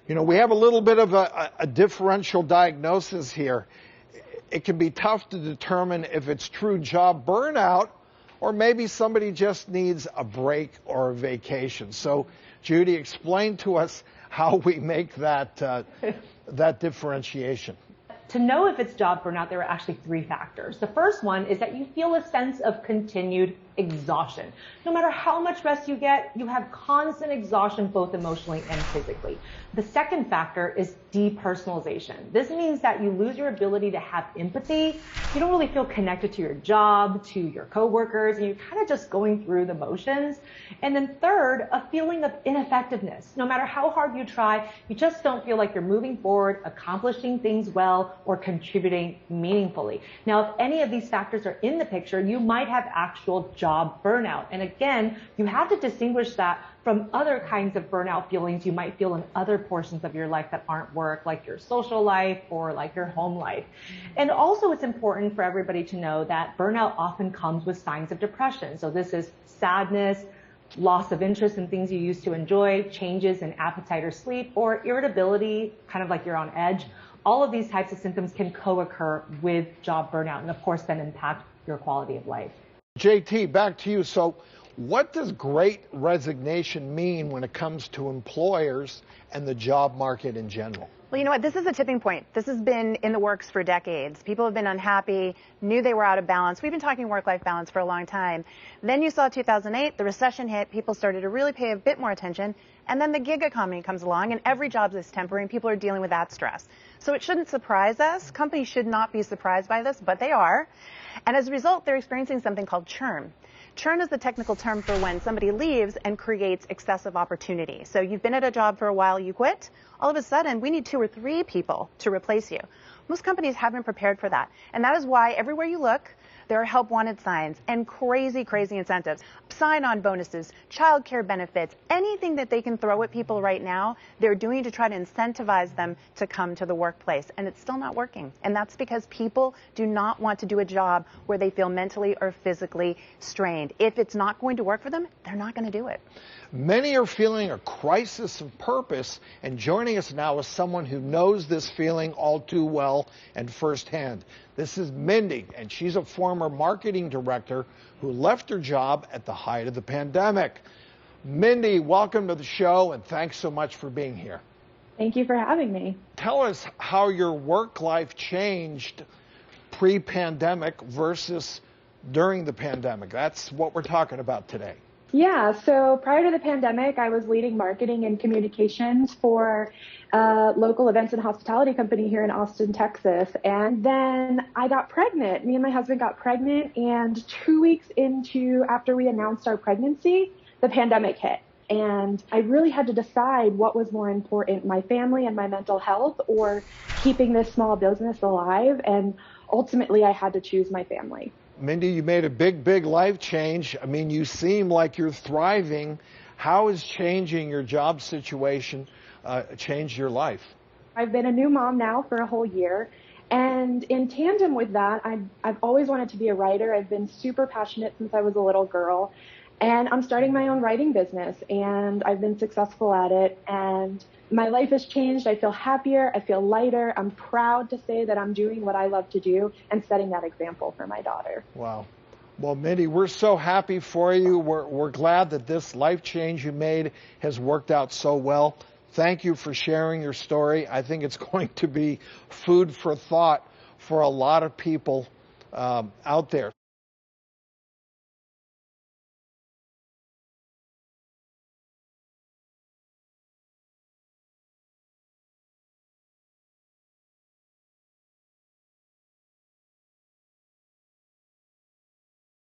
You know, we have a little bit of a differential diagnosis here. It can be tough to determine if it's true job burnout or maybe somebody just needs a break or a vacation. So, Judy, explain to us how we make that, that differentiation. To know if it's job burnout, there are actually three factors. The first one is that you feel a sense of continued exhaustion. No matter how much rest you get, you have constant exhaustion both emotionally and physically. The second factor is depersonalization. This means that you lose your ability to have empathy. You don't really feel connected to your job, to your coworkers, and you're kind of just going through the motions. And then third, a feeling of ineffectiveness. No matter how hard you try, you just don't feel like you're moving forward, accomplishing things well, or contributing meaningfully. Now, if any of these factors are in the picture, you might have actual job burnout. And again, you have to distinguish that from other kinds of burnout feelings you might feel in other portions of your life that aren't work, like your social life or like your home life. And also it's important for everybody to know that burnout often comes with signs of depression. So this is sadness, loss of interest in things you used to enjoy, changes in appetite or sleep, or irritability, kind of like you're on edge. All of these types of symptoms can co-occur with job burnout and of course then impact your quality of life. JT, back to you. So what does great resignation mean when it comes to employers and the job market in general? Well, you know what? This is a tipping point. This has been in the works for decades. People have been unhappy, knew they were out of balance. We've been talking work-life balance for a long time. Then you saw 2008, the recession hit, people started to really pay a bit more attention, and then the gig economy comes along, and every job is temporary, and people are dealing with that stress. So it shouldn't surprise us. Companies should not be surprised by this, but they are. And as a result, they're experiencing something called churn. Churn is the technical term for when somebody leaves and creates excessive opportunity. So you've been at a job for a while, you quit, all of a sudden we need 2 or 3 people to replace you. Most companies haven't prepared for that. And that is why everywhere you look, there are help wanted signs and crazy, crazy incentives, sign-on bonuses, child care benefits, anything that they can throw at people right now, they're doing to try to incentivize them to come to the workplace. And it's still not working. And that's because people do not want to do a job where they feel mentally or physically strained. If it's not going to work for them, they're not going to do it. Many are feeling a crisis of purpose, and joining us now is someone who knows this feeling all too well and firsthand. This is Mindy, and she's a former marketing director who left her job at the height of the pandemic. Mindy, welcome to the show, and thanks so much for being here. Thank you for having me. Tell us how your work life changed pre-pandemic versus during the pandemic. That's what we're talking about today. Yeah, so prior to the pandemic, I was leading marketing and communications for a local events and hospitality company here in Austin, Texas. And then I got pregnant. Me and my husband got pregnant, and 2 weeks after we announced our pregnancy, the pandemic hit. And I really had to decide what was more important, my family and my mental health, or keeping this small business alive. And ultimately, I had to choose my family. Mindy, you made a big life change. I mean, you seem like you're thriving. How is changing your job situation changed your life? I've been a new mom now for a whole year. And in tandem with that, I've always wanted to be a writer. I've been super passionate since I was a little girl. And I'm starting my own writing business, and I've been successful at it. And my life has changed. I feel happier. I feel lighter. I'm proud to say that I'm doing what I love to do and setting that example for my daughter. Wow. Well, Mindy, we're so happy for you. We're glad that this life change you made has worked out so well. Thank you for sharing your story. I think it's going to be food for thought for a lot of people out there.